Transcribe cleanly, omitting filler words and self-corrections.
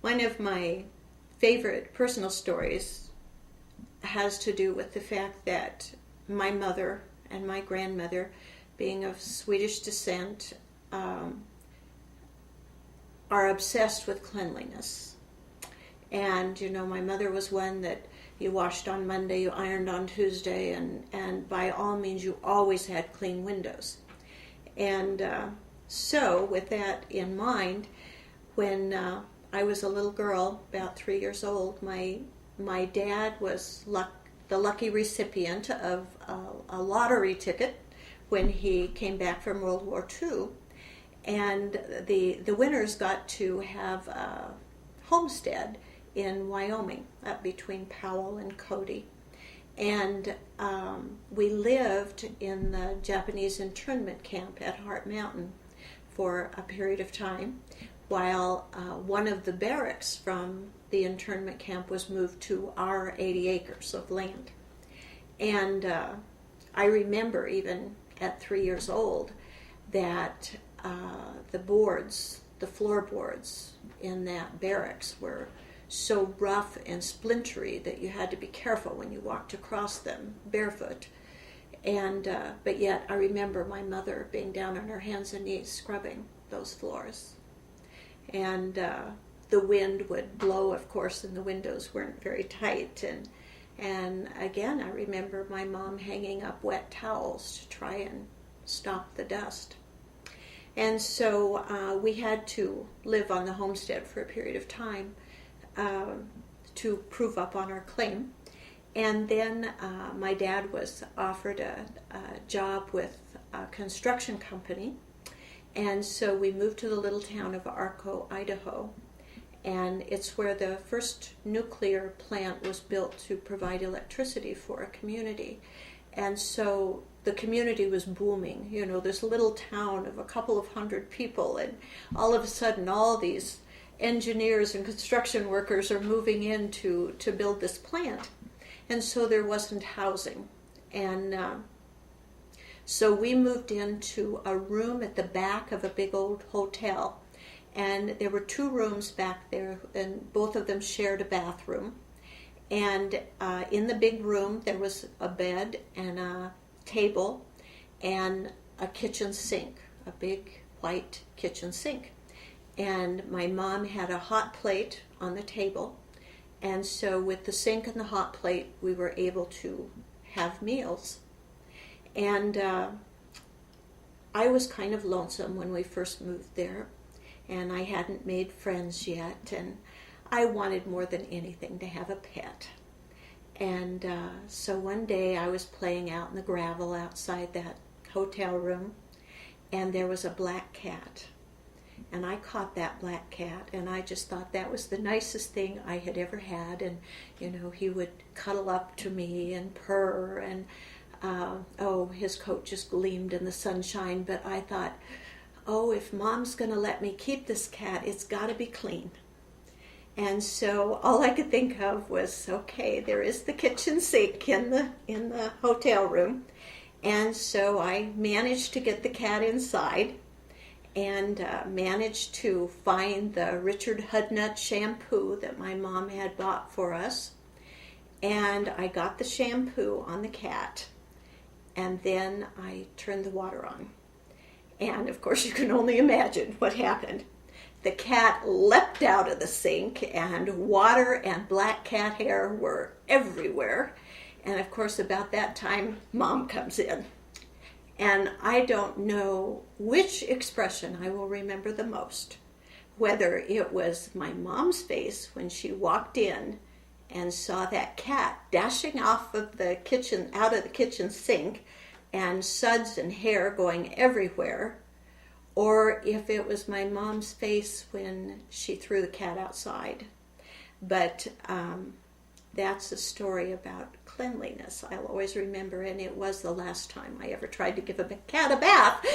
One of my favorite personal stories has to do with the fact that my mother and my grandmother, being of Swedish descent, are obsessed with cleanliness. And, my mother was one that you washed on Monday, you ironed on Tuesday, and by all means you always had clean windows. And so with that in mind, when I was a little girl, about 3 years old, my dad was the lucky recipient of a lottery ticket when he came back from World War II. And the winners got to have a homestead in Wyoming, up between Powell and Cody. And we lived in the Japanese internment camp at Heart Mountain for a period of time, while one of the barracks from the internment camp was moved to our 80 acres of land. And I remember, even at 3 years old, that the floorboards in that barracks were so rough and splintery that you had to be careful when you walked across them barefoot. And but yet I remember my mother being down on her hands and knees scrubbing those floors. And the wind would blow, of course, and the windows weren't very tight. And again, I remember my mom hanging up wet towels to try and stop the dust. And so we had to live on the homestead for a period of time to prove up on our claim. And then my dad was offered a job with a construction company. And so we moved to the little town of Arco, Idaho. And it's where the first nuclear plant was built to provide electricity for a community. And so the community was booming. This little town of a couple of hundred people, and all of a sudden all these engineers and construction workers are moving in to build this plant. And so there wasn't housing. And so we moved into a room at the back of a big old hotel. And there were 2 rooms back there, and both of them shared a bathroom. And in the big room there was a bed and a table and a kitchen sink, a big white kitchen sink. And my mom had a hot plate on the table, and so with the sink and the hot plate we were able to have meals. And I was kind of lonesome when we first moved there, and I hadn't made friends yet, and I wanted more than anything to have a pet. And so one day I was playing out in the gravel outside that hotel room, and there was a black cat. And I caught that black cat, and I just thought that was the nicest thing I had ever had. And, he would cuddle up to me and purr, and, his coat just gleamed in the sunshine. But I thought, if Mom's going to let me keep this cat, it's got to be clean. And so all I could think of was, okay, there is the kitchen sink in the hotel room. And so I managed to get the cat inside, and managed to find the Richard Hudnut shampoo that my mom had bought for us. And I got the shampoo on the cat, and then I turned the water on. And of course you can only imagine what happened. The cat leapt out of the sink, and water and black cat hair were everywhere. And of course about that time Mom comes in. And I don't know which expression I will remember the most. Whether it was my mom's face when she walked in and saw that cat dashing off of the kitchen, out of the kitchen sink, and suds and hair going everywhere, or if it was my mom's face when she threw the cat outside. But that's a story about cleanliness I'll always remember, and it was the last time I ever tried to give a cat a bath.